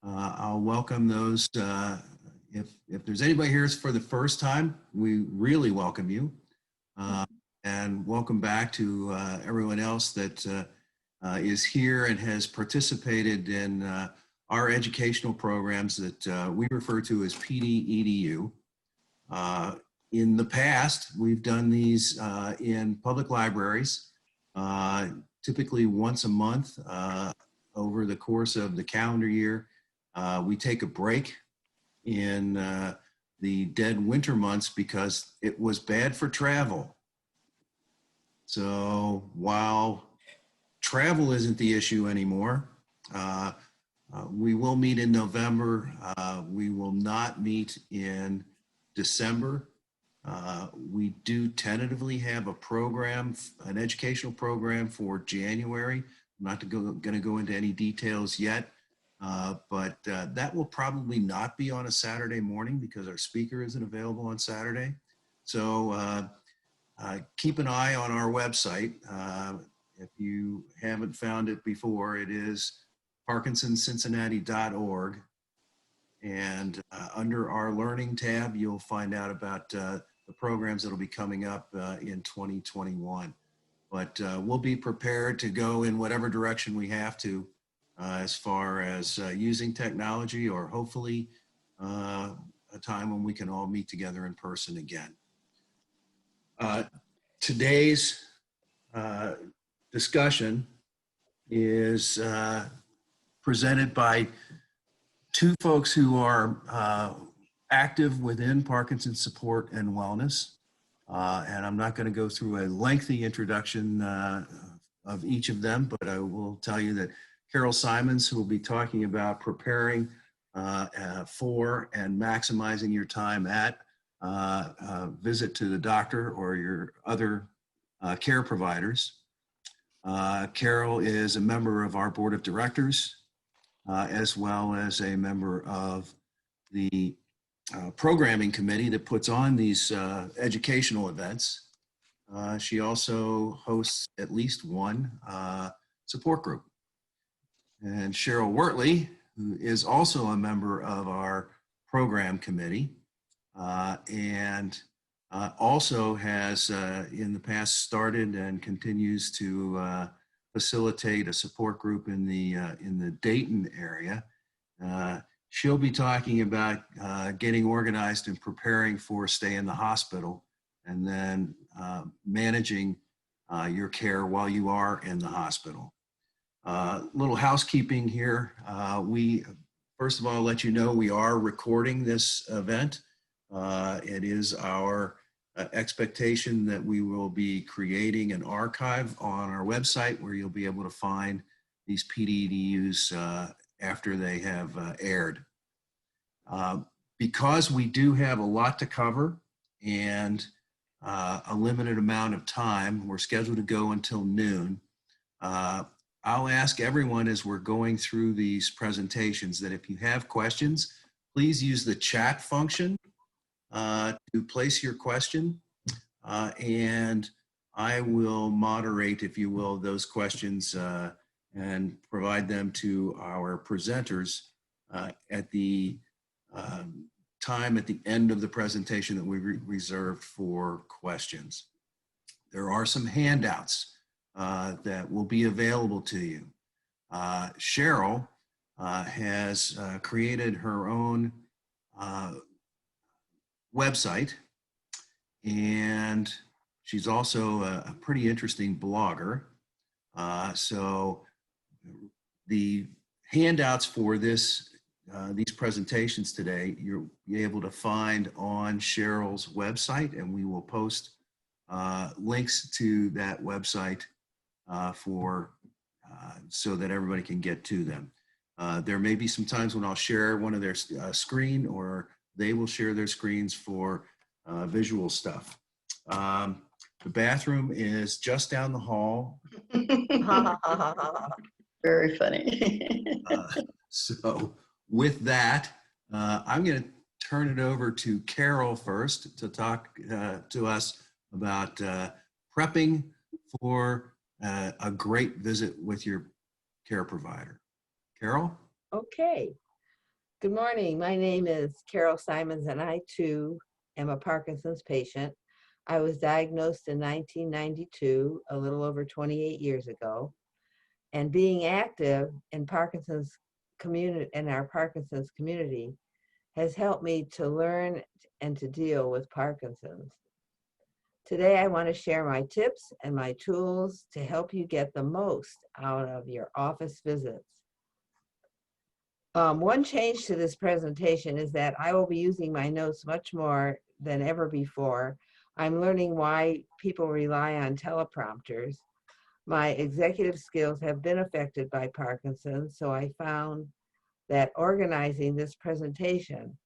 I'll welcome those. If there's anybody here for the first time, we really welcome you. And welcome back to everyone else that is here and has participated in our educational programs that we refer to as PD-EDU. In the past, we've done these in public libraries, typically once a month over the course of the calendar year. We take a break in the dead winter months because it was bad for travel. So while travel isn't the issue anymore, we will meet in November. We will not meet in December. We do tentatively have a program, an educational program for January. I'm not going to go into any details yet, but that will probably not be on a Saturday morning because our speaker isn't available on Saturday. So keep an eye on our website. If you haven't found it before, it is parkinsoncincinnati.org. And under our learning tab, you'll find out about the programs that will be coming up in 2021. But we'll be prepared to go in whatever direction we have to as far as using technology, or hopefully a time when we can all meet together in person again. Today's discussion is presented by two folks who are active within Parkinson's support and wellness. And I'm not going to go through a lengthy introduction of each of them, but I will tell you that Carol Simons, who will be talking about preparing for and maximizing your time at visit to the doctor or your other care providers. Carol is a member of our board of directors, as well as a member of the programming committee that puts on these educational events. She also hosts at least one support group. And Cheryl Wirtley, who is also a member of our program committee, and also has in the past started and continues to facilitate a support group in the Dayton area. She'll be talking about getting organized and preparing for stay in the hospital, and then managing your care while you are in the hospital. Little housekeeping here. We, first of all, let you know we are recording this event. It is our expectation that we will be creating an archive on our website where you'll be able to find these PD-EDUs after they have aired. Because we do have a lot to cover and a limited amount of time, we're scheduled to go until noon. I'll ask everyone as we're going through these presentations that if you have questions, please use the chat function to place your question, and I will moderate, if you will, those questions and provide them to our presenters at the time at the end of the presentation that we reserved for questions. There are some handouts that will be available to you. Cheryl has created her own website, and she's also a pretty interesting blogger. So the handouts for this these presentations today, you'll be able to find on Cheryl's website, and we will post links to that website so that everybody can get to them. There may be some times when I'll share one of their screen, or they will share their screens for visual stuff. The bathroom is just down the hall. Very funny. So with that, I'm going to turn it over to Carol first to talk to us about prepping for a great visit with your care provider. Carol? Okay. Good morning. My name is Carol Simons, and I too am a Parkinson's patient. I was diagnosed in 1992, a little over 28 years ago. And being active in Parkinson's community, in our Parkinson's community, has helped me to learn and to deal with Parkinson's. Today, I want to share my tips and my tools to help you get the most out of your office visits. One change to this presentation is that I will be using my notes much more than ever before. I'm learning why people rely on teleprompters. My executive skills have been affected by Parkinson's, so I found that organizing this presentation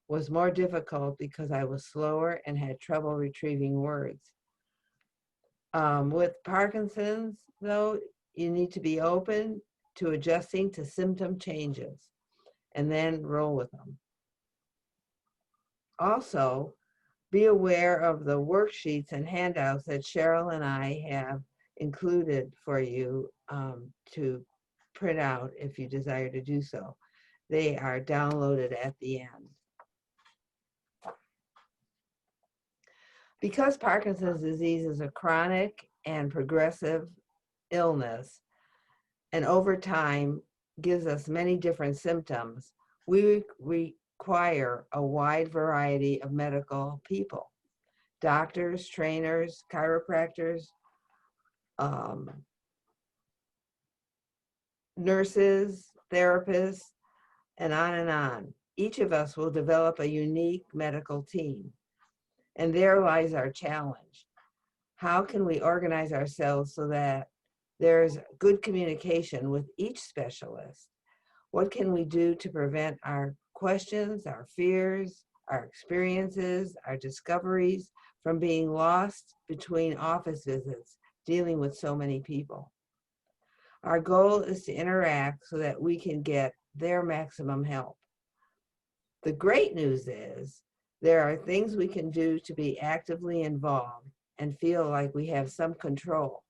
was more difficult because I was slower and had trouble retrieving words. With Parkinson's, though, you need to be open to adjusting to symptom changes and then roll with them. Also, be aware of the worksheets and handouts that Cheryl and I have included for you to print out if you desire to do so. They are downloaded at the end. Because Parkinson's disease is a chronic and progressive illness, and over time gives us many different symptoms, we require a wide variety of medical people: doctors, trainers, chiropractors, nurses, therapists, and on and on. Each of us will develop a unique medical team, and there lies our challenge. How can we organize ourselves so that there's good communication with each specialist? What can we do to prevent our questions, our fears, our experiences, our discoveries from being lost between office visits, dealing with so many people? Our goal is to interact so that we can get their maximum help. The great news is there are things we can do to be actively involved and feel like we have some control.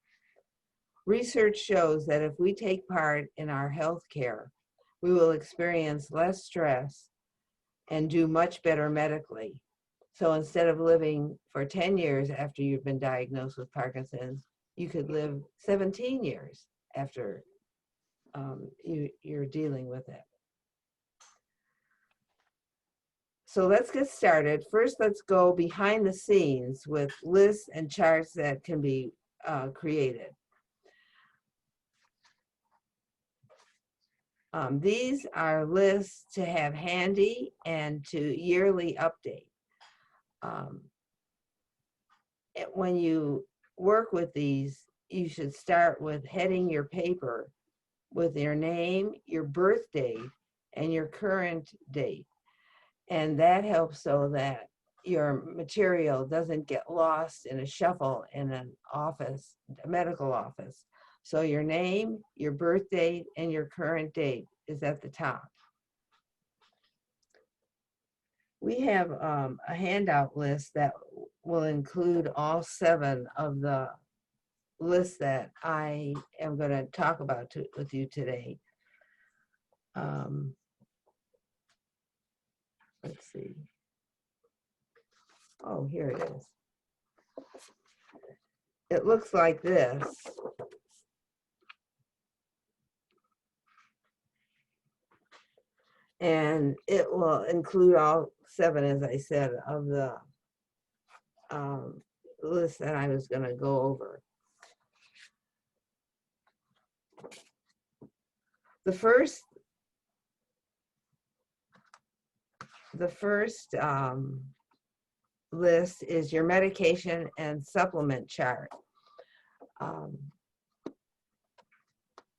Research shows that if we take part in our health care, we will experience less stress and do much better medically. So instead of living for 10 years after you've been diagnosed with Parkinson's, you could live 17 years after you're dealing with it. So let's get started. First, let's go behind the scenes with lists and charts that can be created. These are lists to have handy and to yearly update. When you work with these, you should start with heading your paper with your name, your birth date, and your current date. And that helps so that your material doesn't get lost in a shuffle in an office, a medical office. So your name, your birth date, and your current date is at the top. We have a handout list that will include all 7 of the lists that I am going to talk about with you today. Let's see. Oh, here it is. It looks like this. And it will include all 7, as I said, of the list that I was going to go over. The first list is your medication and supplement chart.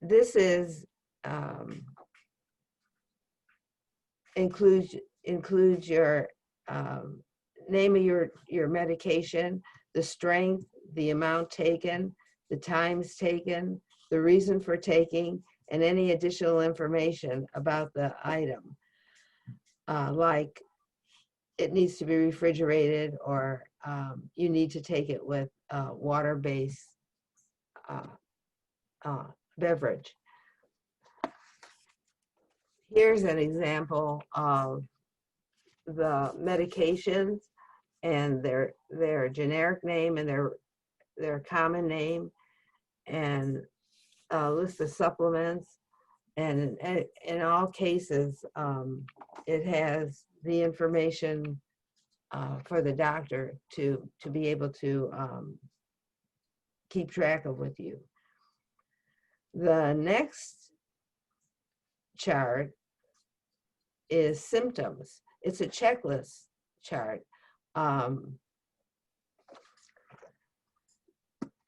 This is includes your name of your medication, the strength, the amount taken, the times taken, the reason for taking, and any additional information about the item, like it needs to be refrigerated, or you need to take it with water-based beverage. here's an example of the medications and their generic name and their common name, and a list of supplements. And in all cases, it has the information for the doctor to be able to keep track of with you. The next chart is symptoms. It's a checklist chart.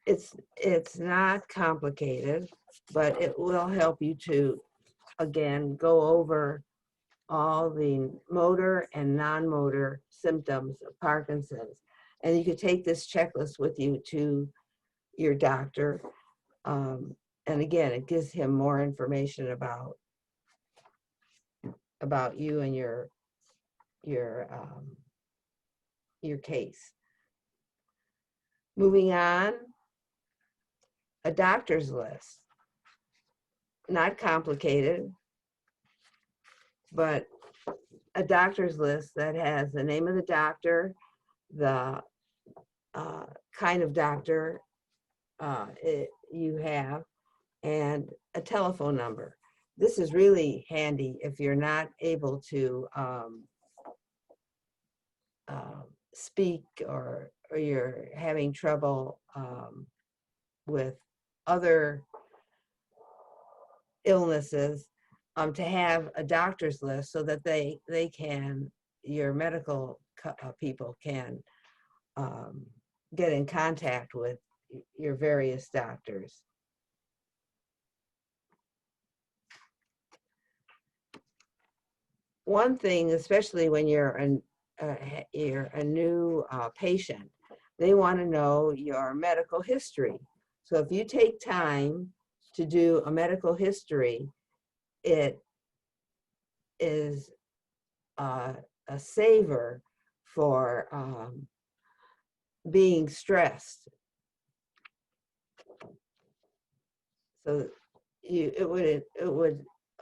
It's not complicated, but it will help you to, again, go over all the motor and non-motor symptoms of Parkinson's. And you could take this checklist with you to your doctor. And again, it gives him more information about you and your case. Moving on, a doctor's list. Not complicated, but a doctor's list that has the name of the doctor, the kind of doctor you have, and a telephone number. This is really handy if you're not able to speak, or you're having trouble with other illnesses, to have a doctor's list so that your medical people can get in contact with your various doctors. One thing, especially when you're a new patient, they want to know your medical history. So if you take time to do a medical history, it is a saver for being stressed. So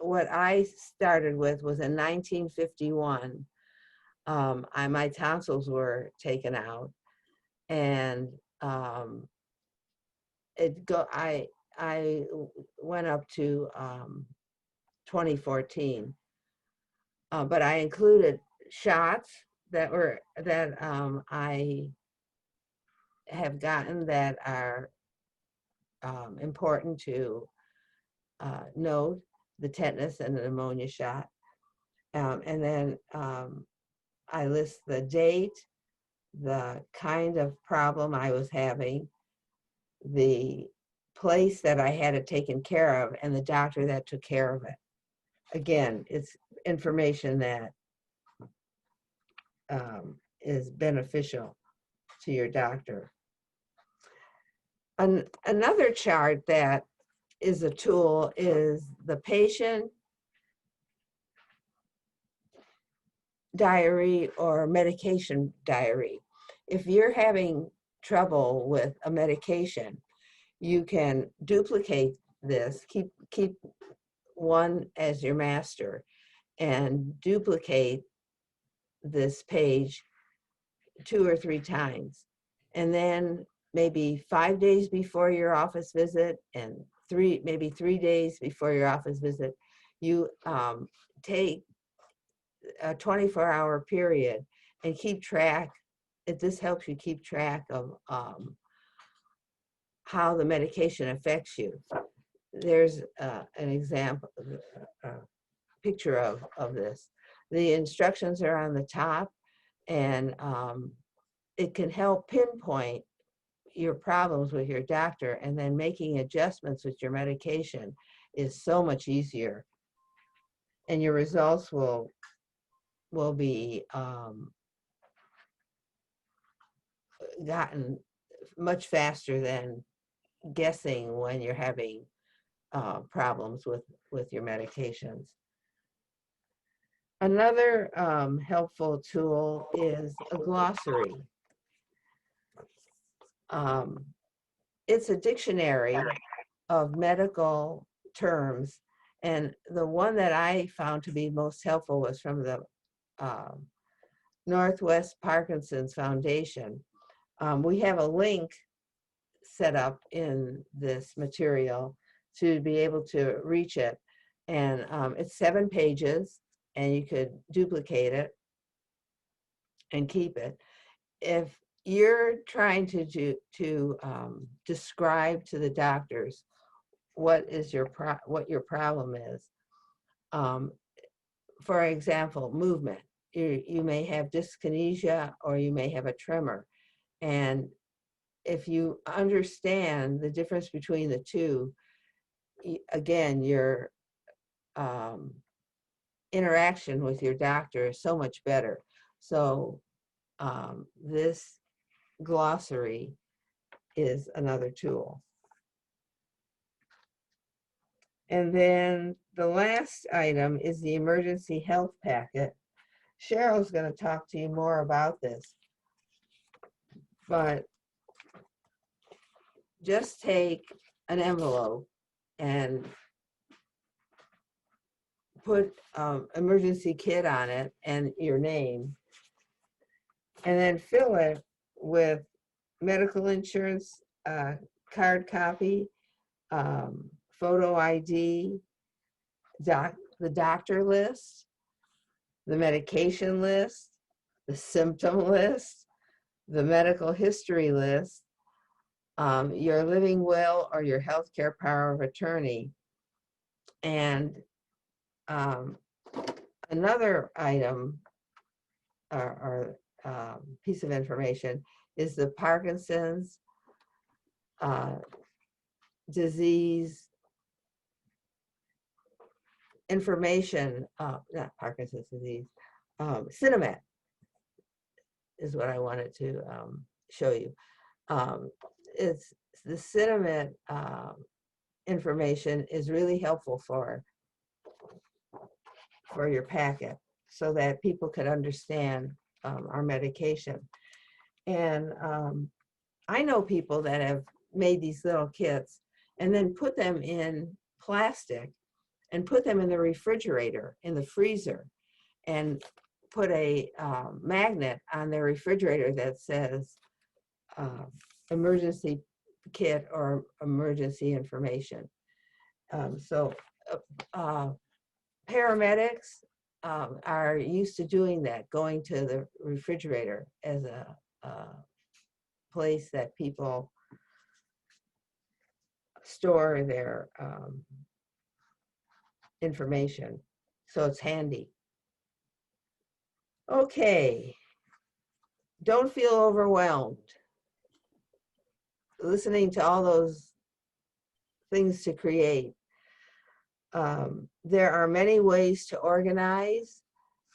what I started with was in 1951. My tonsils were taken out, and I went up to 2014, but I included shots that I have gotten that are important to note, the tetanus and the pneumonia shot. And then I list the date, the kind of problem I was having, the place that I had it taken care of, and the doctor that took care of it. Again, it's information that is beneficial to your doctor. Another chart that is a tool is the patient diary or medication diary. If you're having trouble with a medication, you can duplicate this, keep one as your master, and duplicate this page 2 or 3 times. And then maybe 5 days before your office visit, and maybe 3 days before your office visit, you take a 24-hour period and keep track. This helps you keep track of how the medication affects you. There's an example, picture of this. The instructions are on the top, and it can help pinpoint your problems with your doctor, and then making adjustments with your medication is so much easier, and your results will be gotten much faster than guessing when you're having problems with your medications. Another helpful tool is a glossary. It's a dictionary of medical terms, And the one that I found to be most helpful was from the Northwest Parkinson's Foundation. We have a link set up in this material to be able to reach it. And it's 7 pages, and you could duplicate it and keep it. If you're trying to describe to the doctors what your problem is, for example, movement. You may have dyskinesia, or you may have a tremor, and if you understand the difference between the two, again, your interaction with your doctor is so much better. So this glossary is another tool. And then the last item is the emergency health packet. Cheryl's going to talk to you more about this, but just take an envelope and put emergency kit on it and your name, and then fill it with medical insurance card copy, photo ID, the doctor list, the medication list, the symptom list, the medical history list, your living will or your healthcare power of attorney. And another item or piece of information is the Parkinson's disease information, not Parkinson's disease, Cinemat is what I wanted to show you. It's the Cinemat information is really helpful for your packet, so that people could understand our medication. And I know people that have made these little kits and then put them in plastic and put them in the refrigerator, in the freezer, and put a magnet on their refrigerator that says emergency kit or emergency information. So paramedics are used to doing that, going to the refrigerator as a place that people store their information. So it's handy. Okay, don't feel overwhelmed. Listening to all those things to create. There are many ways to organize,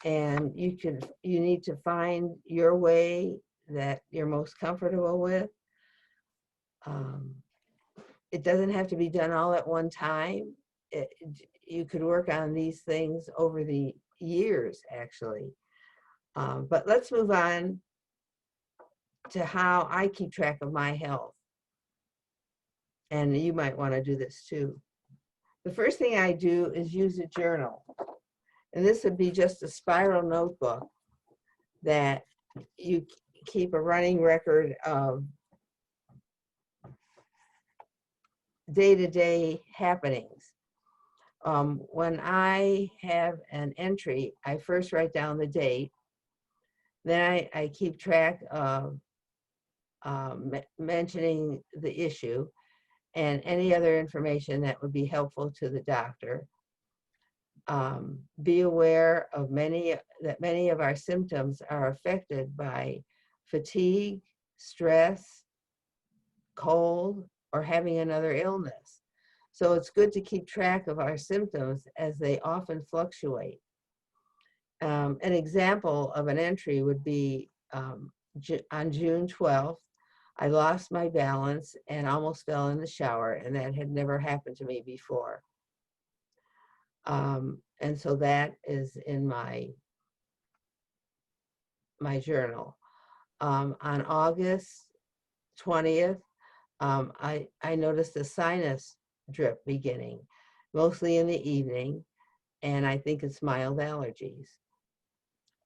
and you need to find your way that you're most comfortable with. It doesn't have to be done all at one time. You could work on these things over the years, actually. But let's move on to how I keep track of my health. And you might want to do this too. The first thing I do is use a journal. And this would be just a spiral notebook that you keep a running record of day-to-day happenings. When I have an entry, I first write down the date. Then I keep track of mentioning the issue and any other information that would be helpful to the doctor. Be aware of that many of our symptoms are affected by fatigue, stress, cold, or having another illness. So it's good to keep track of our symptoms, as they often fluctuate. An example of an entry would be on June 12th, I lost my balance and almost fell in the shower, and that had never happened to me before. And so that is in my journal. On August 20th, I noticed a sinus drip beginning, mostly in the evening, and I think it's mild allergies.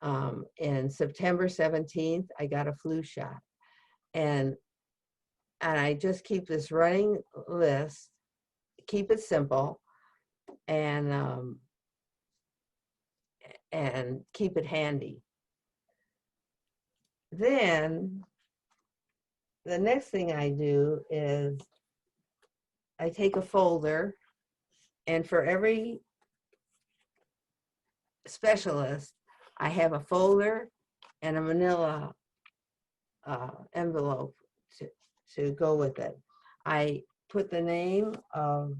And September 17th, I got a flu shot. And I just keep this running list, keep it simple, and keep it handy. Then the next thing I do is I take a folder, and for every specialist, I have a folder and a manila envelope to go with it. I put the name of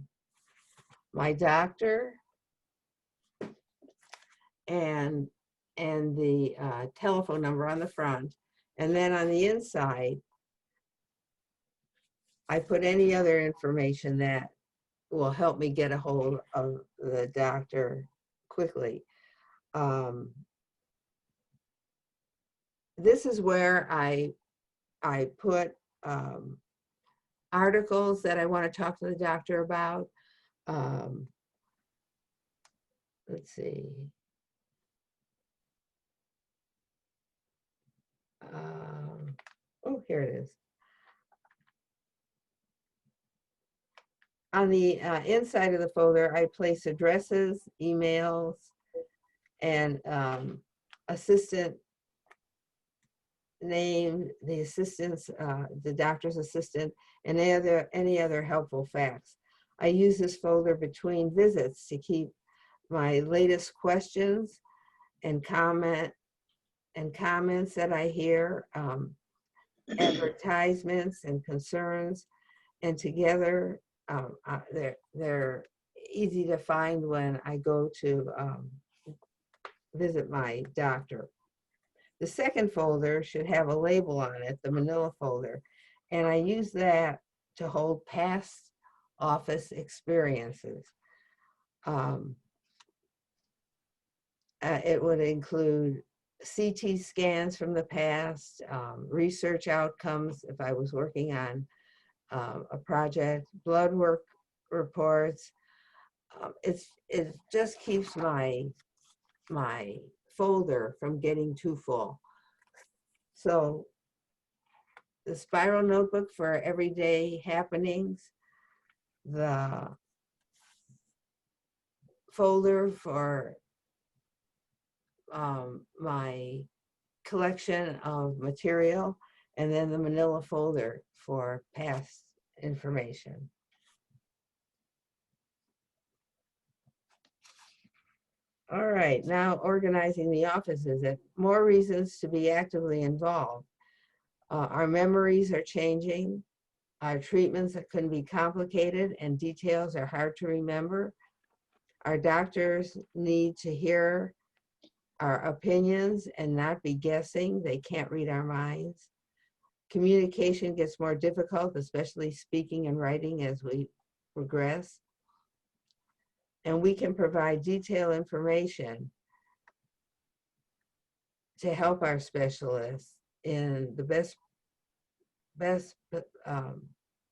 my doctor and the telephone number on the front, and then on the inside, I put any other information that will help me get a hold of the doctor quickly. This is where I put articles that I want to talk to the doctor about. Let's see. Oh, here it is. On the inside of the folder, I place addresses, emails, and assistant name, the assistant's, the doctor's assistant, and any other helpful facts. I use this folder between visits to keep my latest questions and comments that I hear, advertisements and concerns, and together they're easy to find when I go to visit my doctor. The second folder should have a label on it, the manila folder, and I use that to hold past office experiences. It would include CT scans from the past, research outcomes if I was working on a project, blood work reports. It just keeps my folder from getting too full. So the spiral notebook for everyday happenings, the folder for my collection of material, and then the manila folder for past information. All right, now organizing the office visit, more reasons to be actively involved. Our memories are changing. Our treatments can be complicated and details are hard to remember. Our doctors need to hear our opinions and not be guessing. They can't read our minds. Communication gets more difficult, especially speaking and writing as we progress. And we can provide detailed information to help our specialists in the best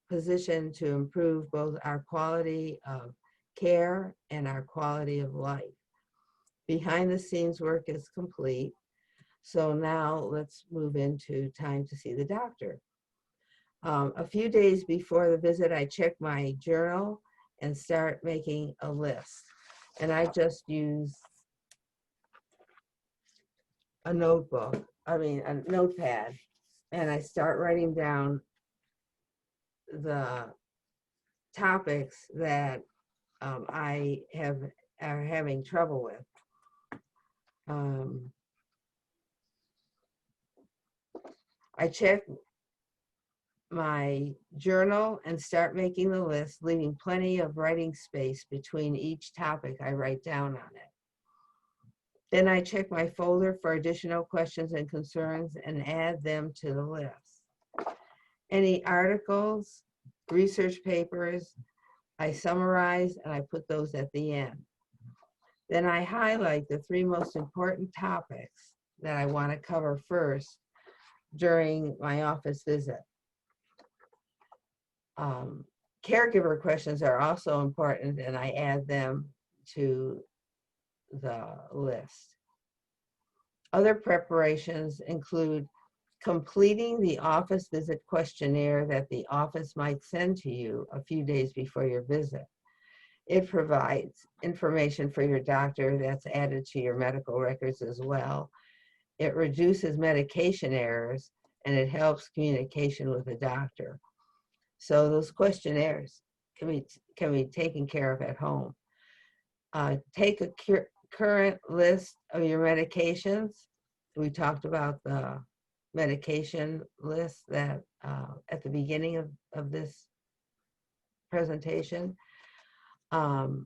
position to improve both our quality of care and our quality of life. Behind the scenes work is complete. So now let's move into time to see the doctor. A few days before the visit, I check my journal and start making a list. And I just use a notepad, and I start writing down the topics that I are having trouble with. I check my journal and start making the list, leaving plenty of writing space between each topic I write down on it. Then I check my folder for additional questions and concerns and add them to the list. Any articles, research papers, I summarize and I put those at the end. Then I highlight the 3 most important topics that I want to cover first during my office visit. Caregiver questions are also important, and I add them to the list. Other preparations include completing the office visit questionnaire that the office might send to you a few days before your visit. It provides information for your doctor that's added to your medical records as well. It reduces medication errors, and it helps communication with the doctor. So those questionnaires can be taken care of at home. Take a current list of your medications. We talked about the medication list that at the beginning of this presentation, along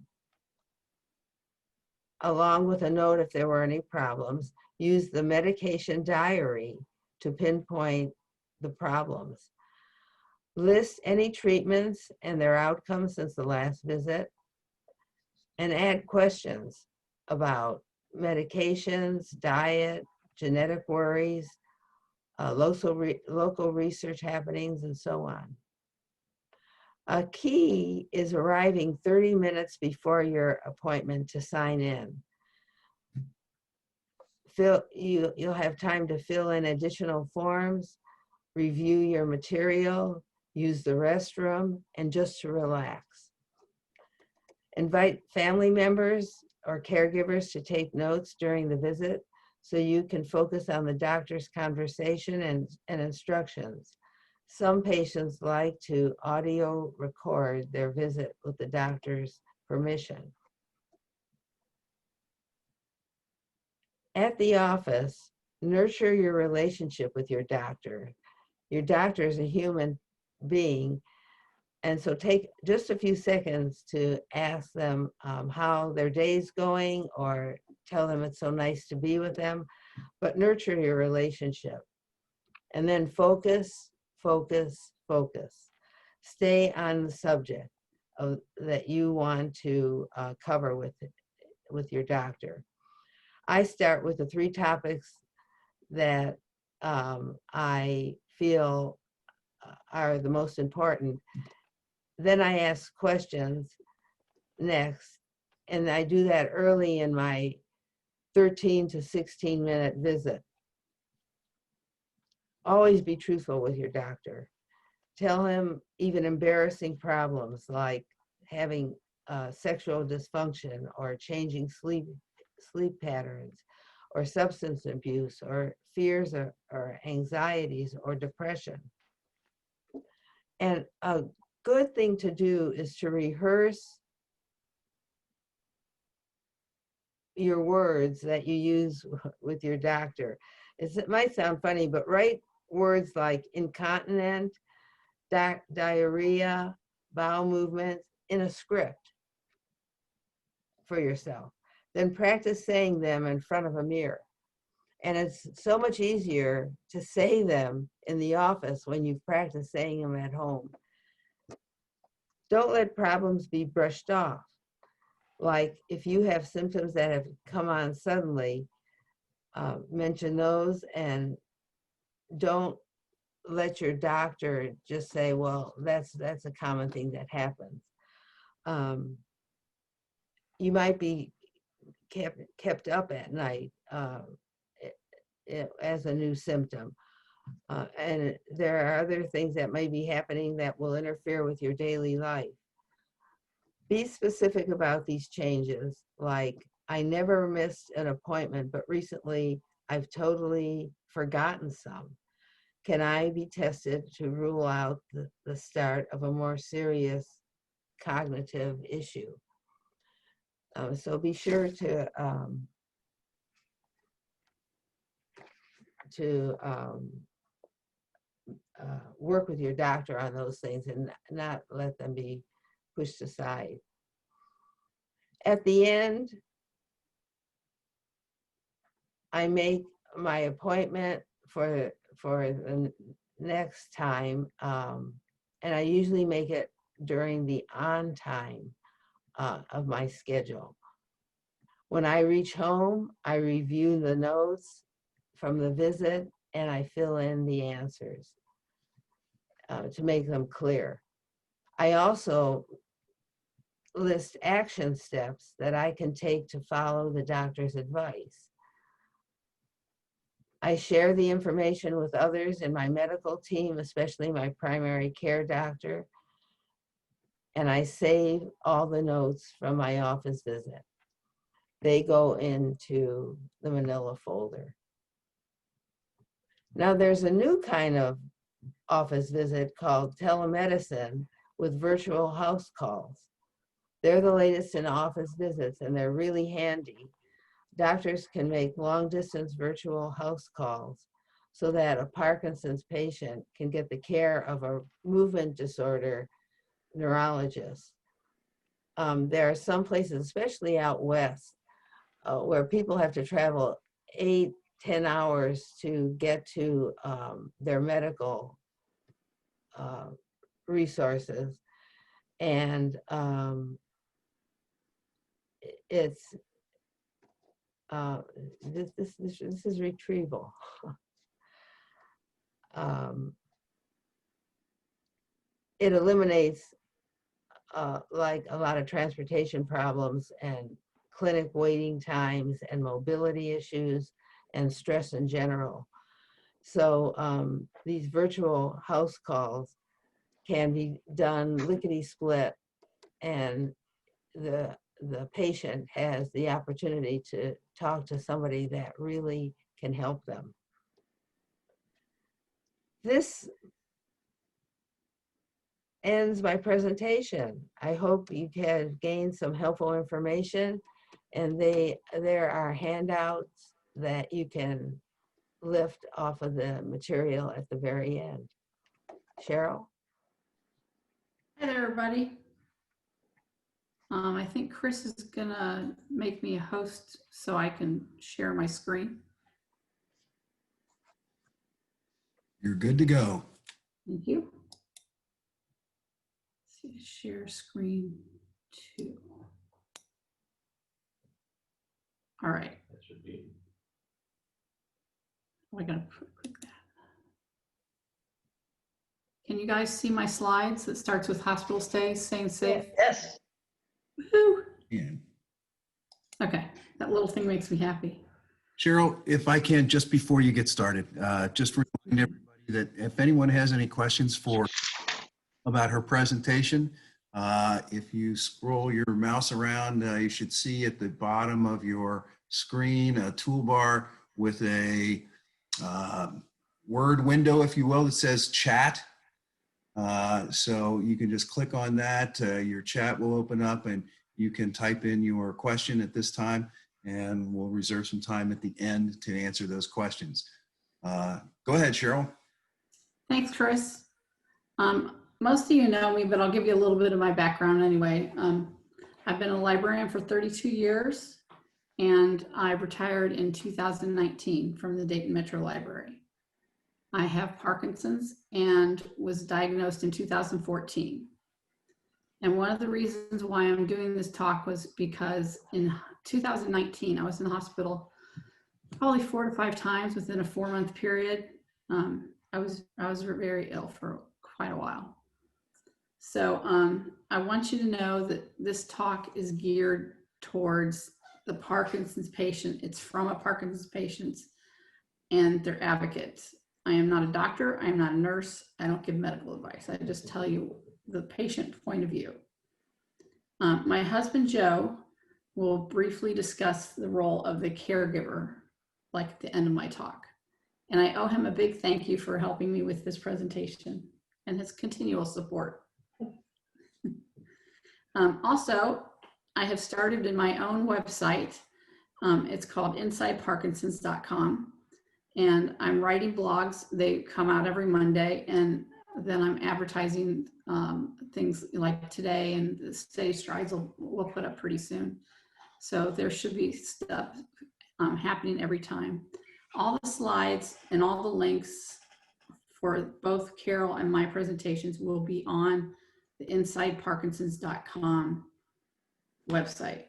with a note if there were any problems. Use the medication diary to pinpoint the problems. List any treatments and their outcomes since the last visit, and add questions about medications, diet, genetic worries, local research happenings, and so on. A key is arriving 30 minutes before your appointment to sign in. You'll have time to fill in additional forms, review your material, use the restroom, and just to relax. Invite family members or caregivers to take notes during the visit so you can focus on the doctor's conversation and instructions. Some patients like to audio record their visit with the doctor's permission. At the office, nurture your relationship with your doctor. Your doctor is a human being, and so take just a few seconds to ask them how their day's going, or tell them it's so nice to be with them, but nurture your relationship. And then focus, focus, focus. Stay on the subject that you want to cover with your doctor. I start with the 3 topics that I feel are the most important. Then I ask questions next, and I do that early in my 13 to 16 minute visit. Always be truthful with your doctor. Tell him even embarrassing problems like having sexual dysfunction, or changing sleep patterns, or substance abuse, or fears or anxieties, or depression. And a good thing to do is to rehearse your words that you use with your doctor. It might sound funny, but write words like incontinent, diarrhea, bowel movements in a script for yourself. Then practice saying them in front of a mirror. And it's so much easier to say them in the office when you've practiced saying them at home. Don't let problems be brushed off. Like if you have symptoms that have come on suddenly, mention those, and don't let your doctor just say, well, that's a common thing that happens. You might be kept up at night as a new symptom. And there are other things that may be happening that will interfere with your daily life. Be specific about these changes, like, I never missed an appointment, but recently I've totally forgotten some. Can I be tested to rule out the start of a more serious cognitive issue? So be sure to work with your doctor on those things and not let them be pushed aside. At the end, I make my appointment for the next time, and I usually make it during the on time of my schedule. When I reach home, I review the notes from the visit, and I fill in the answers to make them clear. I also list action steps that I can take to follow the doctor's advice. I share the information with others in my medical team, especially my primary care doctor, and I save all the notes from my office visit. They go into the manila folder. Now there's a new kind of office visit called telemedicine with virtual house calls. They're the latest in office visits and they're really handy. Doctors can make long distance virtual house calls so that a Parkinson's patient can get the care of a movement disorder neurologist. There are some places, especially out west, where people have to travel 8-10 hours to get to their medical resources. And it's, this is retrieval. It eliminates like a lot of transportation problems and clinic waiting times and mobility issues and stress in general. So these virtual house calls can be done lickety split, and the patient has the opportunity to talk to somebody that really can help them. This ends my presentation. I hope you have gained some helpful information, and there are handouts that you can lift off of the material at the very end. Cheryl? Hi there, everybody. I think Chris is gonna make me a host so I can share my screen. You're good to go. Thank you. Let's see, share screen 2. All right. That should be. I gotta click that. Can you guys see my slides? It starts with hospital stays, staying safe. Yes. Woohoo! Yeah. Okay, that little thing makes me happy. Cheryl, if I can, just before you get started, just remind everybody that if anyone has any questions about her presentation, if you scroll your mouse around, you should see at the bottom of your screen a toolbar with a word window, if you will, that says chat. So you can just click on that. Your chat will open up and you can type in your question at this time, and we'll reserve some time at the end to answer those questions. Go ahead, Cheryl. Thanks, Chris. Most of you know me, but I'll give you a little bit of my background anyway. I've been a librarian for 32 years, and I retired in 2019 from the Dayton Metro Library. I have Parkinson's and was diagnosed in 2014. And one of the reasons why I'm doing this talk was because in 2019, I was in the hospital probably 4 to 5 times within a 4-month period. I was very ill for quite a while. So I want you to know that this talk is geared towards the Parkinson's patient. It's from a Parkinson's patient and their advocates. I am not a doctor. I am not a nurse. I don't give medical advice. I just tell you the patient point of view. My husband, Joe, will briefly discuss the role of the caregiver, like at the end of my talk. And I owe him a big thank you for helping me with this presentation and his continual support. Also, I have started in my own website. It's called InsideParkinsons.com. And I'm writing blogs. They come out every Monday. And then I'm advertising things like today, and the Steady Strides we'll put up pretty soon. So there should be stuff happening every time. All the slides and all the links for both Carol and my presentations will be on the InsideParkinsons.com website.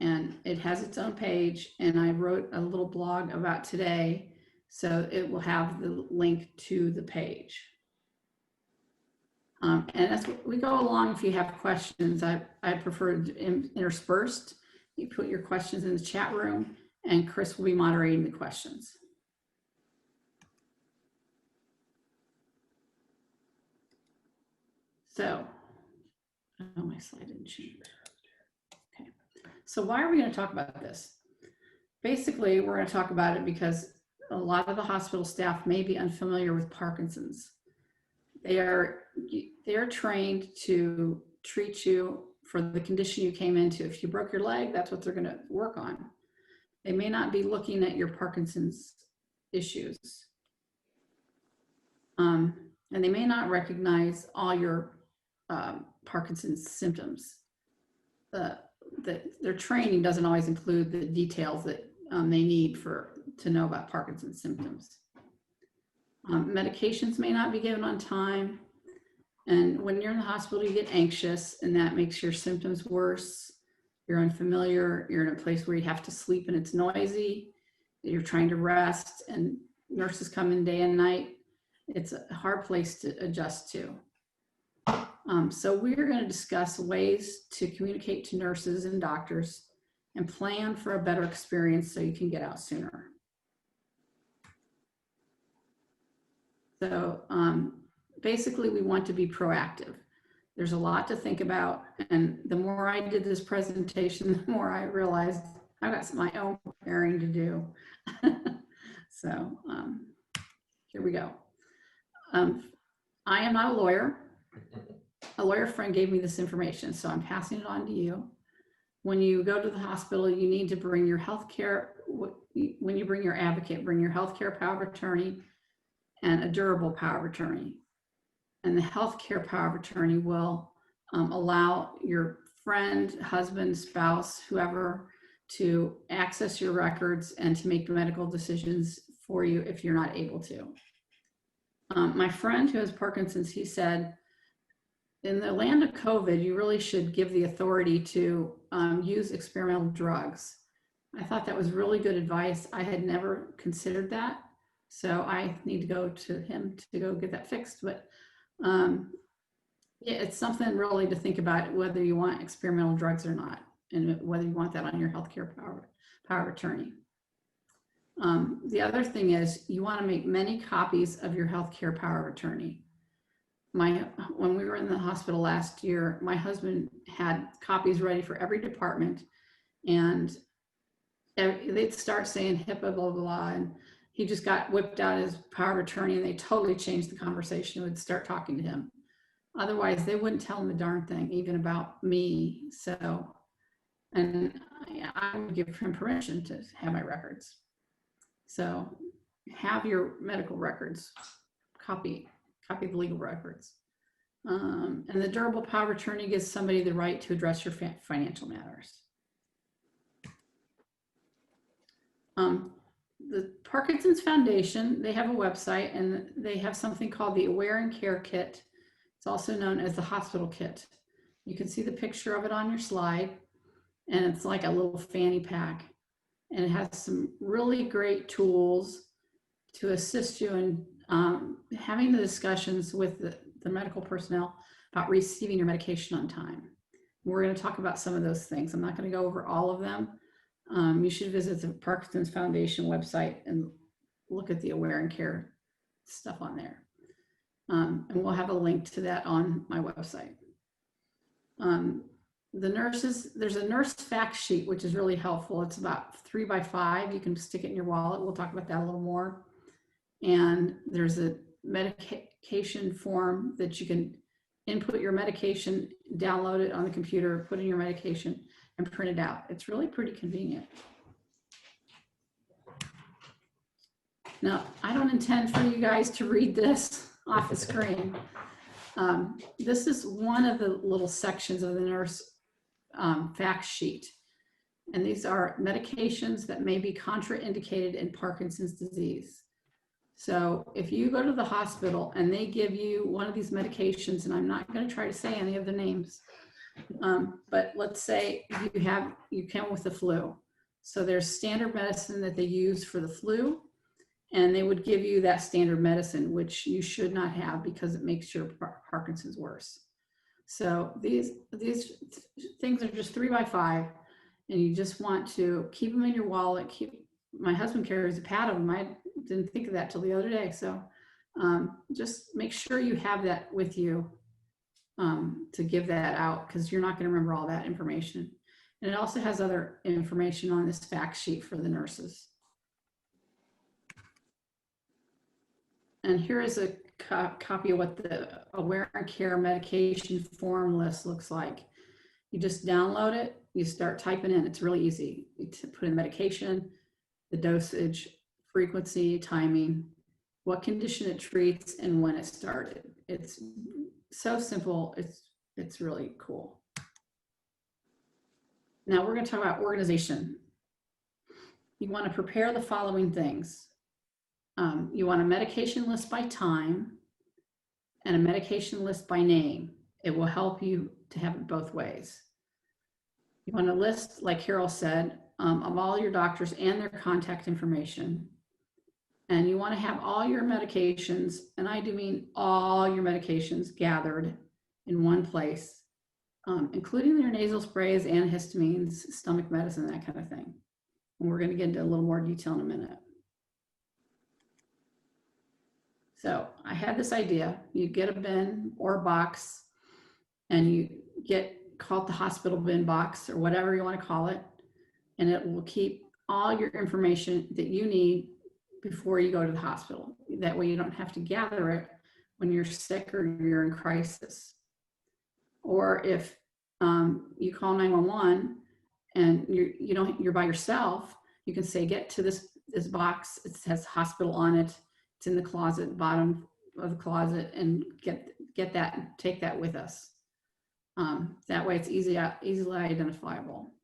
And it has its own page, and I wrote a little blog about today, so it will have the link to the page. And as we go along, if you have questions, I prefer interspersed. You put your questions in the chat room, and Chris will be moderating the questions. So, oh, my slide didn't change. Okay. So why are we going to talk about this? Basically, we're going to talk about it because a lot of the hospital staff may be unfamiliar with Parkinson's. They are trained to treat you for the condition you came into. If you broke your leg, that's what they're going to work on. They may not be looking at your Parkinson's issues. And they may not recognize all your Parkinson's symptoms. Their training doesn't always include the details that they need to know about Parkinson's symptoms. Medications may not be given on time. And when you're in the hospital, you get anxious, and that makes your symptoms worse. You're unfamiliar. You're in a place where you have to sleep and it's noisy. You're trying to rest, and nurses come in day and night. It's a hard place to adjust to. So we're going to discuss ways to communicate to nurses and doctors and plan for a better experience so you can get out sooner. So basically, we want to be proactive. There's a lot to think about, and the more I did this presentation, the more I realized I've got my own preparing to do. So here we go. I am not a lawyer. A lawyer friend gave me this information, so I'm passing it on to you. When you go to the hospital, you need to bring your healthcare. When you bring your advocate, bring your healthcare power of attorney and a durable power of attorney. And the healthcare power of attorney will allow your friend, husband, spouse, whoever, to access your records and to make medical decisions for you if you're not able to. My friend who has Parkinson's, he said, in the land of COVID, you really should give the authority to use experimental drugs. I thought that was really good advice. I had never considered that. So I need to go to him to go get that fixed. But yeah, it's something really to think about, whether you want experimental drugs or not, and whether you want that on your healthcare power of attorney. The other thing is you want to make many copies of your healthcare power of attorney. When we were in the hospital last year, my husband had copies ready for every department, and they'd start saying HIPAA, blah, blah, blah, and he just got whipped out his power of attorney, and they totally changed the conversation and would start talking to him. Otherwise, they wouldn't tell him a darn thing, even about me. So, and I would give him permission to have my records. So have your medical records, copy the legal records. And the durable power of attorney gives somebody the right to address your financial matters. The Parkinson's Foundation, they have a website, and they have something called the Aware and Care Kit. It's also known as the hospital kit. You can see the picture of it on your slide, and it's like a little fanny pack. And it has some really great tools to assist you in having the discussions with the medical personnel about receiving your medication on time. We're going to talk about some of those things. I'm not going to go over all of them. You should visit the Parkinson's Foundation website and look at the Aware and Care stuff on there. And we'll have a link to that on my website. The nurses, there's a nurse fact sheet, which is really helpful. It's about 3 by 5. You can stick it in your wallet. We'll talk about that a little more. And there's a medication form that you can input your medication, download it on the computer, put in your medication, and print it out. It's really pretty convenient. Now, I don't intend for you guys to read this off the screen. This is one of the little sections of the nurse fact sheet. And these are medications that may be contraindicated in Parkinson's disease. So if you go to the hospital and they give you one of these medications, and I'm not going to try to say any of the names, but let's say you come with the flu. So there's standard medicine that they use for the flu, and they would give you that standard medicine, which you should not have because it makes your Parkinson's worse. So these things are just 3 by 5, and you just want to keep them in your wallet. My husband carries a pad of them. I didn't think of that till the other day. So just make sure you have that with you to give that out, because you're not going to remember all that information. And it also has other information on this fact sheet for the nurses. And here is a copy of what the Aware and Care medication form list looks like. You just download it, you start typing in. It's really easy. You put in medication, the dosage, frequency, timing, what condition it treats, and when it started. It's so simple. It's really cool. Now we're going to talk about organization. You want to prepare the following things. You want a medication list by time and a medication list by name. It will help you to have it both ways. You want a list, like Carol said, of all your doctors and their contact information. And you want to have all your medications, and I do mean all your medications, gathered in one place, including your nasal sprays, antihistamines, stomach medicine, that kind of thing. And we're going to get into a little more detail in a minute. So I had this idea. You get a bin or a box, and you call it the hospital bin box or whatever you want to call it, and it will keep all your information that you need before you go to the hospital. That way you don't have to gather it when you're sick or you're in crisis. Or if you call 911 and you're by yourself, you can say, get to this box. It has hospital on it. It's in the closet, bottom of the closet, and get that and take that with us. That way it's easily identifiable.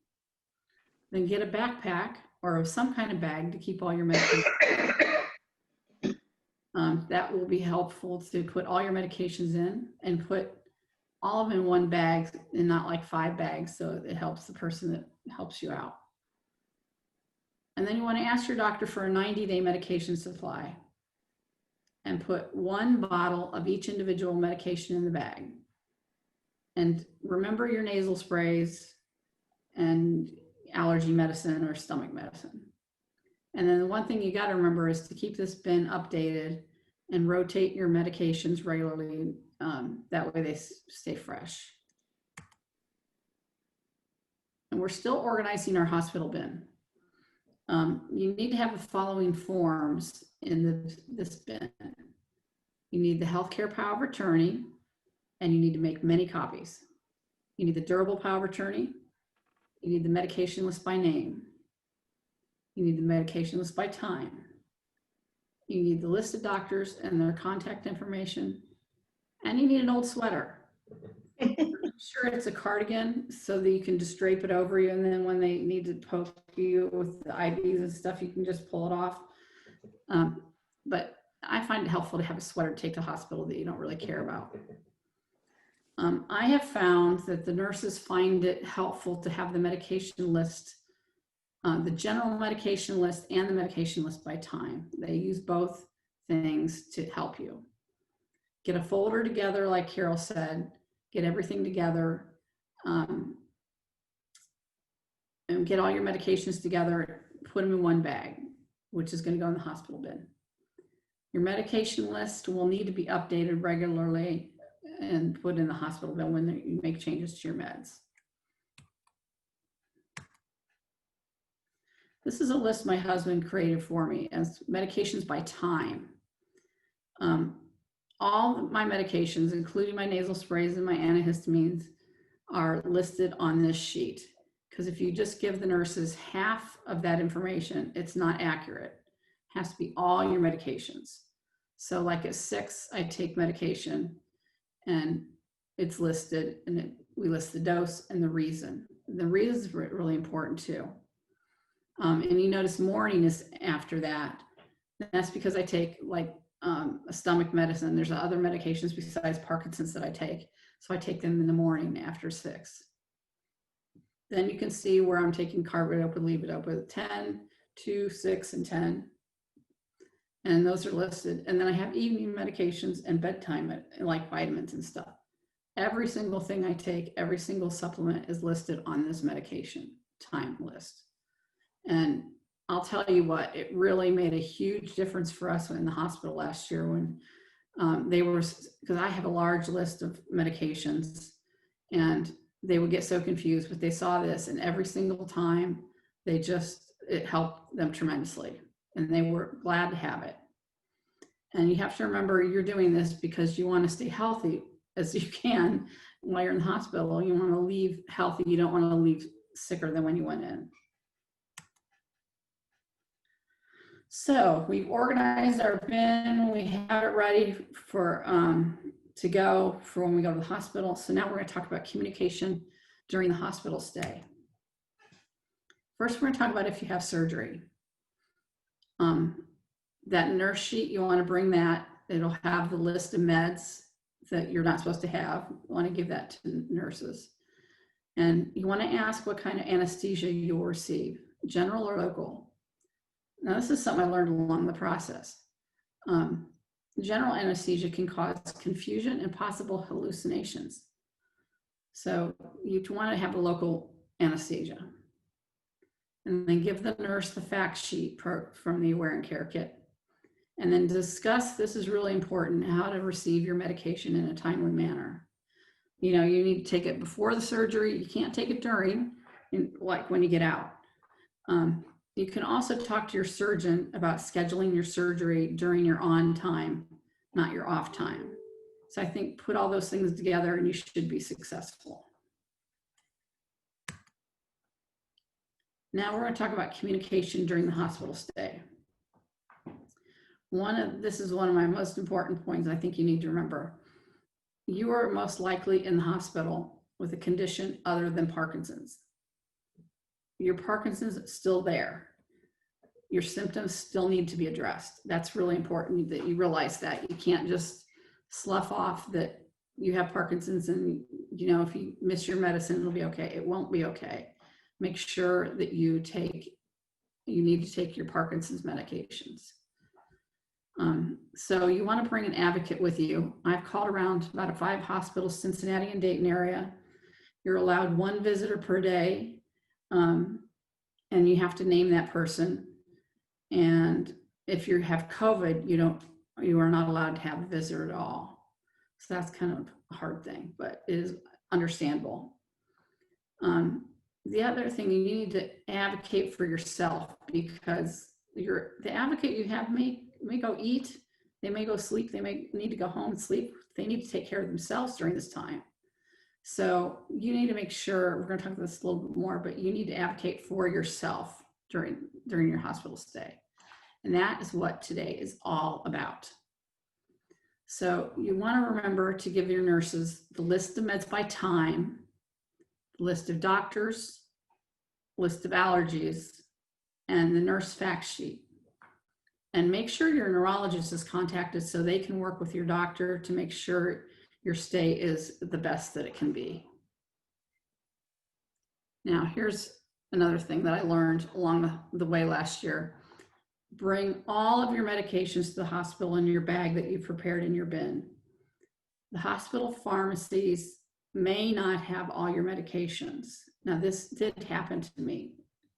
Then get a backpack or some kind of bag to keep all your medications. That will be helpful to put all your medications in and put all of them in one bag and not like 5 bags, so it helps the person that helps you out. And then you want to ask your doctor for a 90-day medication supply and put 1 bottle of each individual medication in the bag. And remember your nasal sprays and allergy medicine or stomach medicine. And then the one thing you got to remember is to keep this bin updated and rotate your medications regularly. That way they stay fresh. And we're still organizing our hospital bin. You need to have the following forms in this bin. You need the healthcare power of attorney, and you need to make many copies. You need the durable power of attorney. You need the medication list by name. You need the medication list by time. You need the list of doctors and their contact information. And you need an old sweater. Sure, it's a cardigan so that you can just drape it over you, and then when they need to poke you with the IVs and stuff, you can just pull it off. But I find it helpful to have a sweater to take to the hospital that you don't really care about. I have found that the nurses find it helpful to have the medication list, the general medication list and the medication list by time. They use both things to help you. Get a folder together, like Carol said, get everything together, and get all your medications together, put them in one bag, which is going to go in the hospital bin. Your medication list will need to be updated regularly and put in the hospital bin when you make changes to your meds. This is a list my husband created for me as medications by time. All my medications, including my nasal sprays and my antihistamines, are listed on this sheet. Because if you just give the nurses half of that information, it's not accurate. It has to be all your medications. So like at 6, I take medication and it's listed, and we list the dose and the reason. The reason is really important too. And you notice morning is after that. That's because I take like a stomach medicine. There's other medications besides Parkinson's that I take. So I take them in the morning after 6. Then you can see where I'm taking carbidopa, levodopa, 10, 2, 6, and 10. And those are listed. And then I have evening medications and bedtime, like vitamins and stuff. Every single thing I take, every single supplement is listed on this medication time list. And I'll tell you what, it really made a huge difference for us in the hospital last year when they were, because I have a large list of medications and they would get so confused, but they saw this and every single time it helped them tremendously and they were glad to have it. And you have to remember you're doing this because you want to stay healthy as you can while you're in the hospital. You want to leave healthy. You don't want to leave sicker than when you went in. So we've organized our bin. We have it ready for to go for when we go to the hospital. So now we're going to talk about communication during the hospital stay. First, we're going to talk about if you have surgery. That nurse sheet, you want to bring that. It'll have the list of meds that you're not supposed to have. You want to give that to nurses. And you want to ask what kind of anesthesia you will receive, general or local. Now, this is something I learned along the process. General anesthesia can cause confusion and possible hallucinations. So you want to have a local anesthesia. And then give the nurse the fact sheet from the Aware and Care Kit. And then discuss, this is really important, how to receive your medication in a timely manner. You know, you need to take it before the surgery. You can't take it during, like when you get out. You can also talk to your surgeon about scheduling your surgery during your on time, not your off time. So I think put all those things together and you should be successful. Now we're going to talk about communication during the hospital stay. This is one of my most important points I think you need to remember. You are most likely in the hospital with a condition other than Parkinson's. Your Parkinson's is still there. Your symptoms still need to be addressed. That's really important that you realize that. You can't just slough off that you have Parkinson's and, you know, if you miss your medicine, it'll be okay. It won't be okay. Make sure that you need to take your Parkinson's medications. So you want to bring an advocate with you. I've called around about 5 hospitals, Cincinnati and Dayton area. You're allowed 1 visitor per day, and you have to name that person. And if you have COVID, you are not allowed to have a visitor at all. So that's kind of a hard thing, but it is understandable. The other thing, you need to advocate for yourself because the advocate you have may go eat, they may go sleep, they may need to go home and sleep. They need to take care of themselves during this time. So you need to make sure, we're going to talk about this a little bit more, but you need to advocate for yourself during your hospital stay. And that is what today is all about. So you want to remember to give your nurses the list of meds by time, list of doctors, list of allergies, and the nurse fact sheet. And make sure your neurologist is contacted so they can work with your doctor to make sure your stay is the best that it can be. Now, here's another thing that I learned along the way last year. Bring all of your medications to the hospital in your bag that you prepared in your bin. The hospital pharmacies may not have all your medications. Now, this did happen to me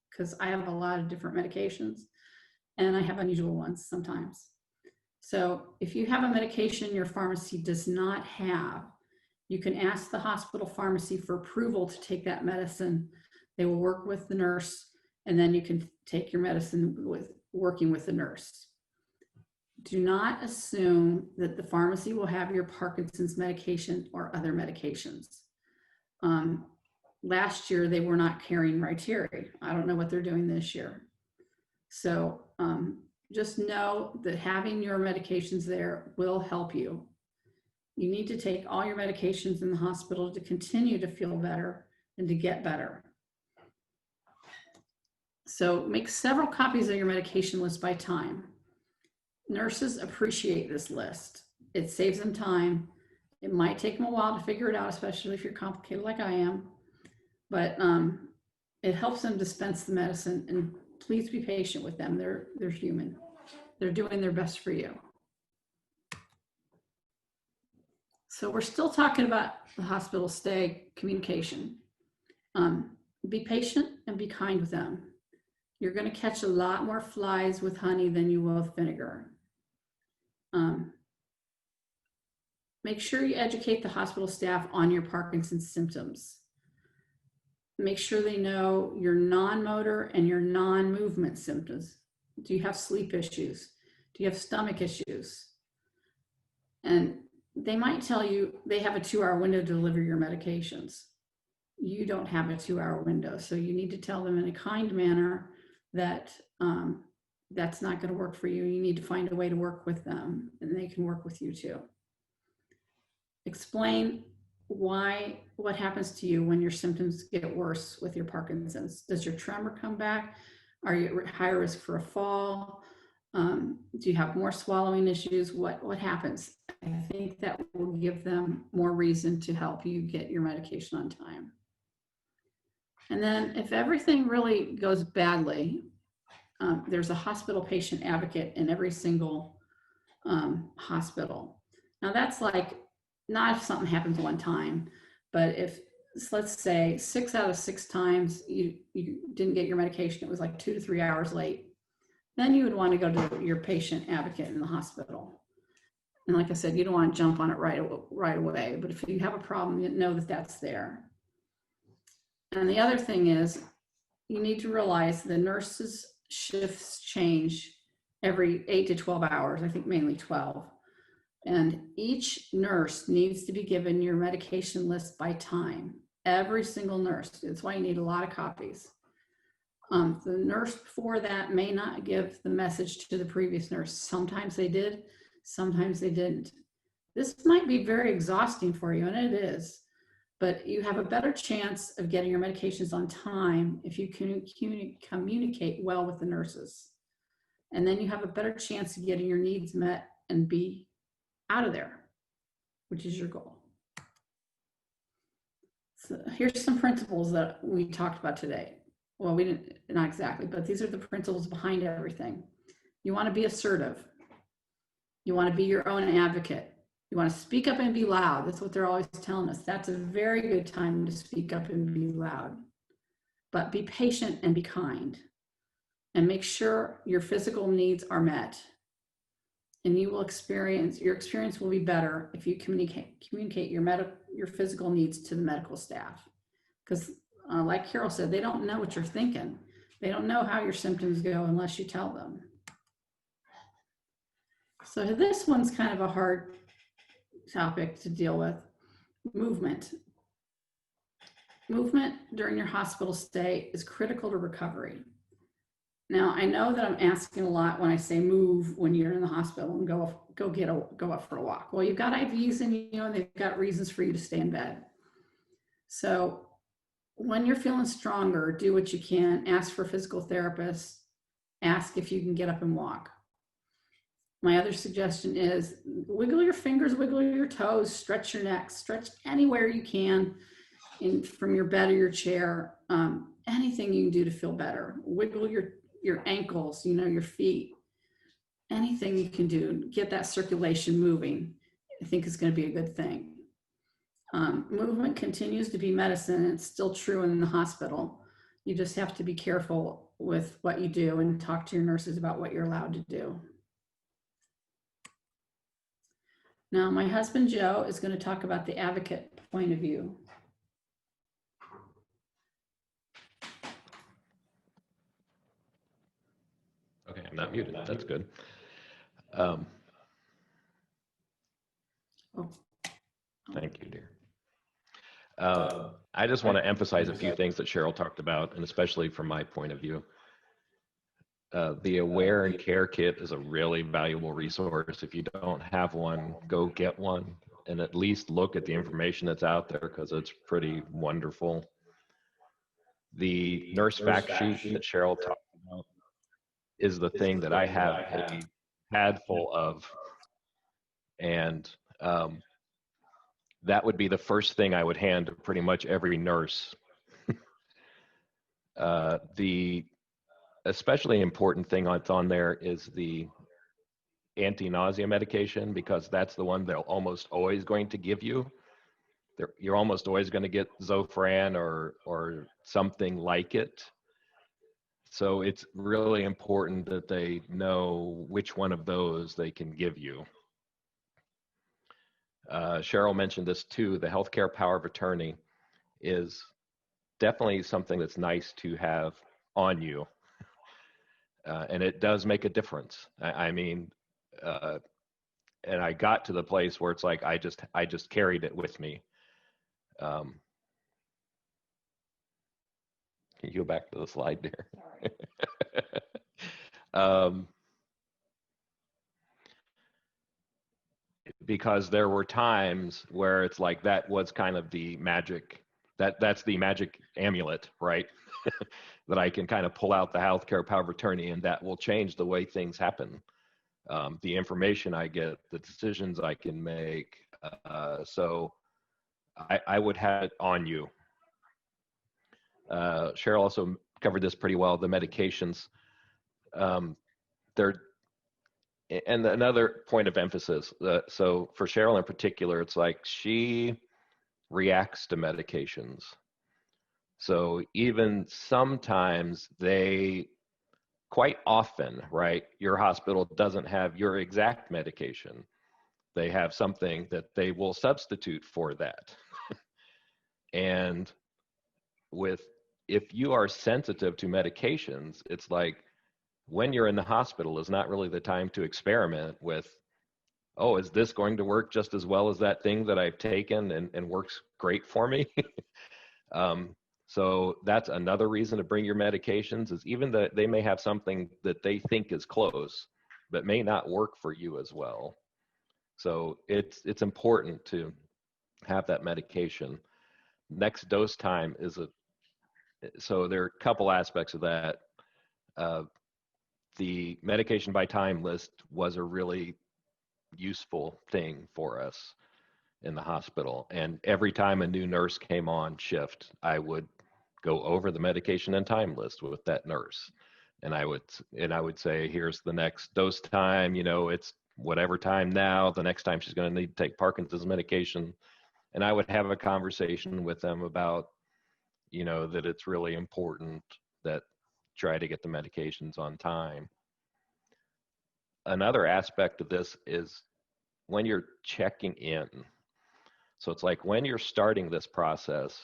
because I have a lot of different medications and I have unusual ones sometimes. So if you have a medication your pharmacy does not have, you can ask the hospital pharmacy for approval to take that medicine. They will work with the nurse and then you can take your medicine working with the nurse. Do not assume that the pharmacy will have your Parkinson's medication or other medications. Last year, they were not carrying Rytary. I don't know what they're doing this year. So just know that having your medications there will help you. You need to take all your medications in the hospital to continue to feel better and to get better. So make several copies of your medication list by time. Nurses appreciate this list. It saves them time. It might take them a while to figure it out, especially if you're complicated like I am, but it helps them dispense the medicine, and please be patient with them. They're human. they're doing their best for you. So we're still talking about the hospital stay communication. Be patient and be kind with them. You're going to catch a lot more flies with honey than you will with vinegar. Make sure you educate the hospital staff on your Parkinson's symptoms. Make sure they know your non-motor and your non-movement symptoms. Do you have sleep issues? Do you have stomach issues? And they might tell you they have a 2-hour window to deliver your medications. You don't have a 2-hour window. So you need to tell them in a kind manner that that's not going to work for you. You need to find a way to work with them, and they can work with you too. Explain what happens to you when your symptoms get worse with your Parkinson's. Does your tremor come back? Are you at high risk for a fall? Do you have more swallowing issues? What happens? I think that will give them more reason to help you get your medication on time. And then if everything really goes badly, there's a hospital patient advocate in every single hospital. Now that's like, not if something happens one time, but if, let's say 6 out of 6 times you didn't get your medication, it was like 2 to 3 hours late, then you would want to go to your patient advocate in the hospital. And like I said, you don't want to jump on it right away, but if you have a problem, you know that that's there. And the other thing is, you need to realize the nurses' shifts change every 8 to 12 hours, I think mainly 12. And each nurse needs to be given your medication list by time. Every single nurse. That's why you need a lot of copies. The nurse before that may not give the message to the previous nurse. Sometimes they did, sometimes they didn't. This might be very exhausting for you, and it is, but you have a better chance of getting your medications on time if you can communicate well with the nurses. And then you have a better chance of getting your needs met and be out of there, which is your goal. So here's some principles that we talked about today. Well, we didn't, not exactly, but these are the principles behind everything. You want to be assertive. You want to be your own advocate. You want to speak up and be loud. That's what they're always telling us. That's a very good time to speak up and be loud. But be patient and be kind. And make sure your physical needs are met. And you will your experience will be better if you communicate your physical needs to the medical staff. Because like Carol said, they don't know what you're thinking. They don't know how your symptoms go unless you tell them. So this one's kind of a hard topic to deal with. Movement. Movement during your hospital stay is critical to recovery. Now, I know that I'm asking a lot when I say move when you're in the hospital and go up for a walk. Well, you've got IVs and they've got reasons for you to stay in bed. So when you're feeling stronger, do what you can. Ask for a physical therapist. Ask if you can get up and walk. My other suggestion is wiggle your fingers, wiggle your toes, stretch your neck, stretch anywhere you can from your bed or your chair. Anything you can do to feel better. Wiggle your ankles, your feet. Anything you can do to get that circulation moving, I think is going to be a good thing. Movement continues to be medicine. It's still true in the hospital. You just have to be careful with what you do and talk to your nurses about what you're allowed to do. Now, my husband, Joe, is going to talk about the advocate point of view. Okay, I'm not muted. That's good. Thank you, dear. I just want to emphasize a few things that Cheryl talked about, and especially from my point of view. The Aware and Care Kit is a really valuable resource. If you don't have one, go get one and at least look at the information that's out there because it's pretty wonderful. The nurse fact sheet that Cheryl talked about is the thing that I have a pad full of. And that would be the first thing I would hand to pretty much every nurse. The especially important thing that's on there is the anti-nausea medication because that's the one they're almost always going to give you. You're almost always going to get Zofran or something like it. So it's really important that they know which one of those they can give you. Cheryl mentioned this too. The healthcare power of attorney is definitely something that's nice to have on you. And it does make a difference. I mean, and I got to the place where it's like, I just carried it with me. Can you go back to the slide there? Because there were times where it's like, that was kind of the magic, that's the magic amulet, right? That I can kind of pull out the healthcare power of attorney, and that will change the way things happen. The information I get, the decisions I can make. So I would have it on you. Cheryl also covered this pretty well, the medications. And another point of emphasis, so for Cheryl in particular, it's like she reacts to medications. So even sometimes quite often, right, your hospital doesn't have your exact medication. They have something that they will substitute for that. And if you are sensitive to medications, it's like when you're in the hospital is not really the time to experiment with, oh, is this going to work just as well as that thing that I've taken and works great for me? So that's another reason to bring your medications, is even that they may have something that they think is close, but may not work for you as well. So it's important to have that medication. Next dose time so there are a couple aspects of that. The medication by time list was a really useful thing for us in the hospital. And every time a new nurse came on shift, I would go over the medication and time list with that nurse. And I would say, here's the next dose time, it's whatever time now, the next time she's going to need to take Parkinson's medication. And I would have a conversation with them about, that it's really important that try to get the medications on time. Another aspect of this is when you're checking in. So it's like when you're starting this process,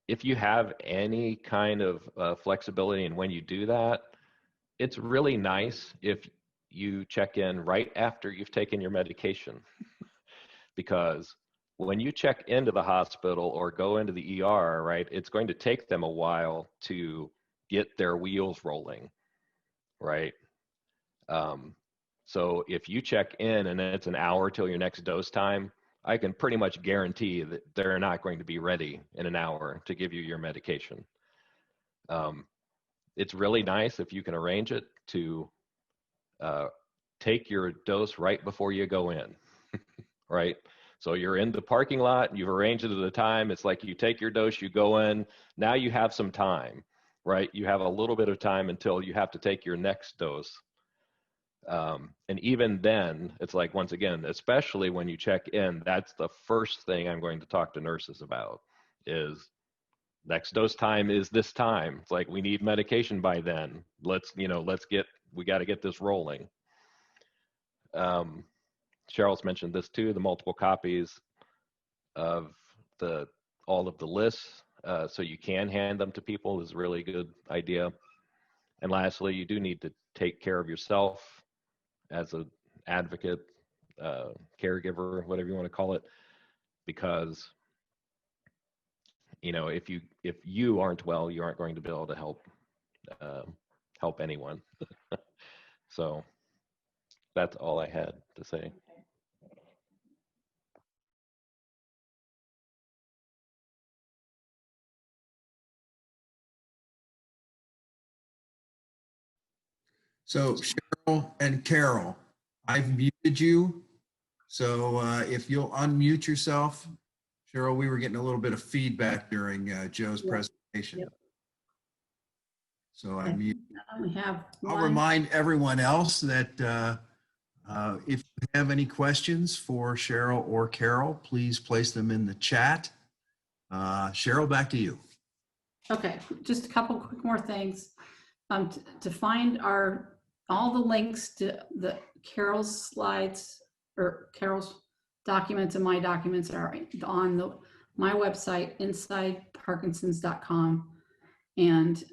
if you have any kind of flexibility in when you do that, it's really nice if you check in right after you've taken your medication. Because when you check into the hospital or go into the ER, right, it's going to take them a while to get their wheels rolling, right? So if you check in and it's an hour till your next dose time, I can pretty much guarantee that they're not going to be ready in an hour to give you your medication. It's really nice if you can arrange it to take your dose right before you go in, right? So you're in the parking lot, you've arranged it at a time. It's like you take your dose, you go in. Now you have some time, right? You have a little bit of time until you have to take your next dose. And even then, it's like, once again, especially when you check in, that's the first thing I'm going to talk to nurses about is next dose time is this time. It's like, we need medication by then. We got to get this rolling. Cheryl's mentioned this too, the multiple copies of all of the lists, so you can hand them to people is a really good idea. And lastly, you do need to take care of yourself as an advocate, caregiver, whatever you want to call it, because if you aren't well, you aren't going to be able to help anyone. So that's all I had to say. So Cheryl and Carol, I've muted you. So if you'll unmute yourself. Cheryl, we were getting a little bit of feedback during Joe's presentation. Yep. So I only have I'll one. remind everyone else that if you have any questions for Cheryl or Carol, please place them in the chat. Cheryl, back to you. Okay, just a couple quick more things. To find all the links to the Carol's slides or Carol's documents and my documents are on my website, insideparkinsons.com. And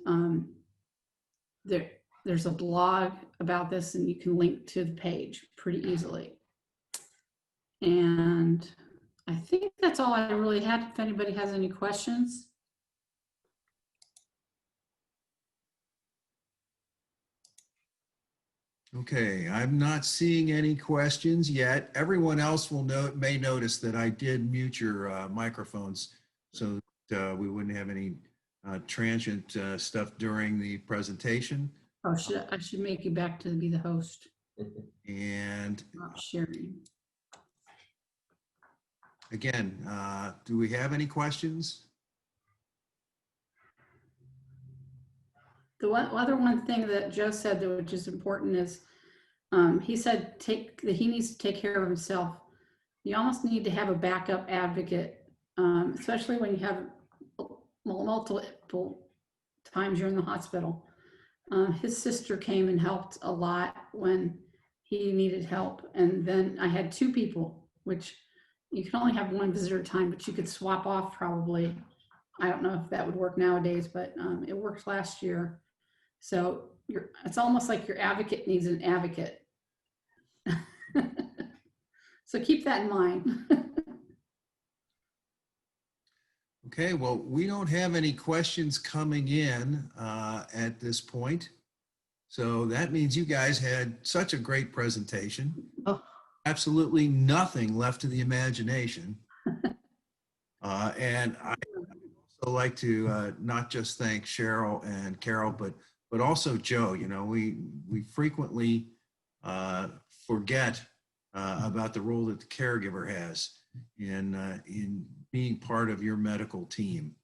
there's a blog about this and you can link to the page pretty easily. And I think that's all I really had. If anybody has any questions. Okay, I'm not seeing any questions yet. Everyone else may notice that I did mute your microphones so that we wouldn't have any transient stuff during the presentation. Oh, I should make you back to be the host, And not sharing. again, do we have any questions? The one thing that Joe said that which is important is he said that he needs to take care of himself. You almost need to have a backup advocate, especially when you have multiple times you're in the hospital. His sister came and helped a lot when he needed help. And then I had two people, which you can only have one visitor at a time, but you could swap off probably. I don't know if that would work nowadays, but it worked last year. So it's almost like your advocate needs an advocate. So keep that in mind. Okay, well, we don't have any questions coming in at this point. So that means you guys had such a great presentation. Oh. Absolutely nothing left to the imagination. And I also like to not just thank Cheryl and Carol, but also Joe. You know, we frequently forget about the role that the caregiver has in being part of your medical team.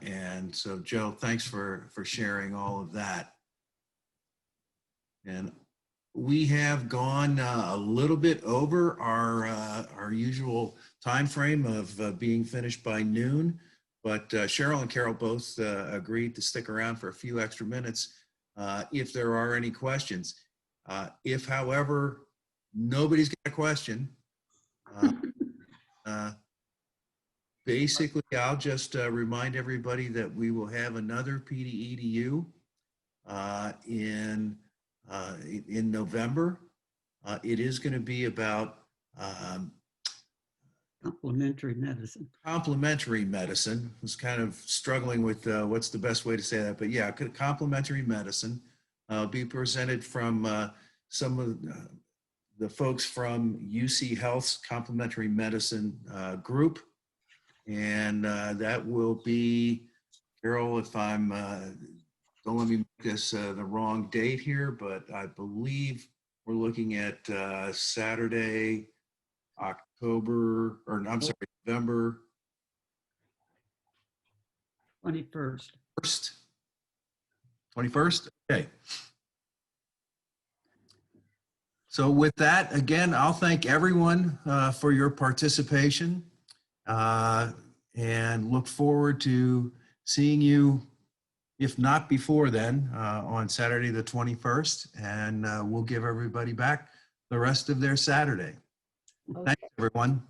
And so, Joe, thanks for sharing all of that. And we have gone a little bit over our usual time frame of being finished by noon, but Cheryl and Carol both agreed to stick around for a few extra minutes if there are any questions. If, however, nobody's got a question, basically, I'll just remind everybody that we will have another PDEDU in November. It is going to be about complementary medicine. Complementary medicine. I was kind of struggling with what's the best way to say that, but yeah, complementary medicine be presented from some of the folks from UC Health's complementary medicine group. And that will be, Carol, if I'm, don't let me make this the wrong date here, but I believe we're looking at Saturday, November 21st. 21st? Okay. So with that, again, I'll thank everyone for your participation and look forward to seeing you, if not before then, on Saturday the 21st, and we'll give everybody back the rest of their Saturday. Okay. Thanks, everyone.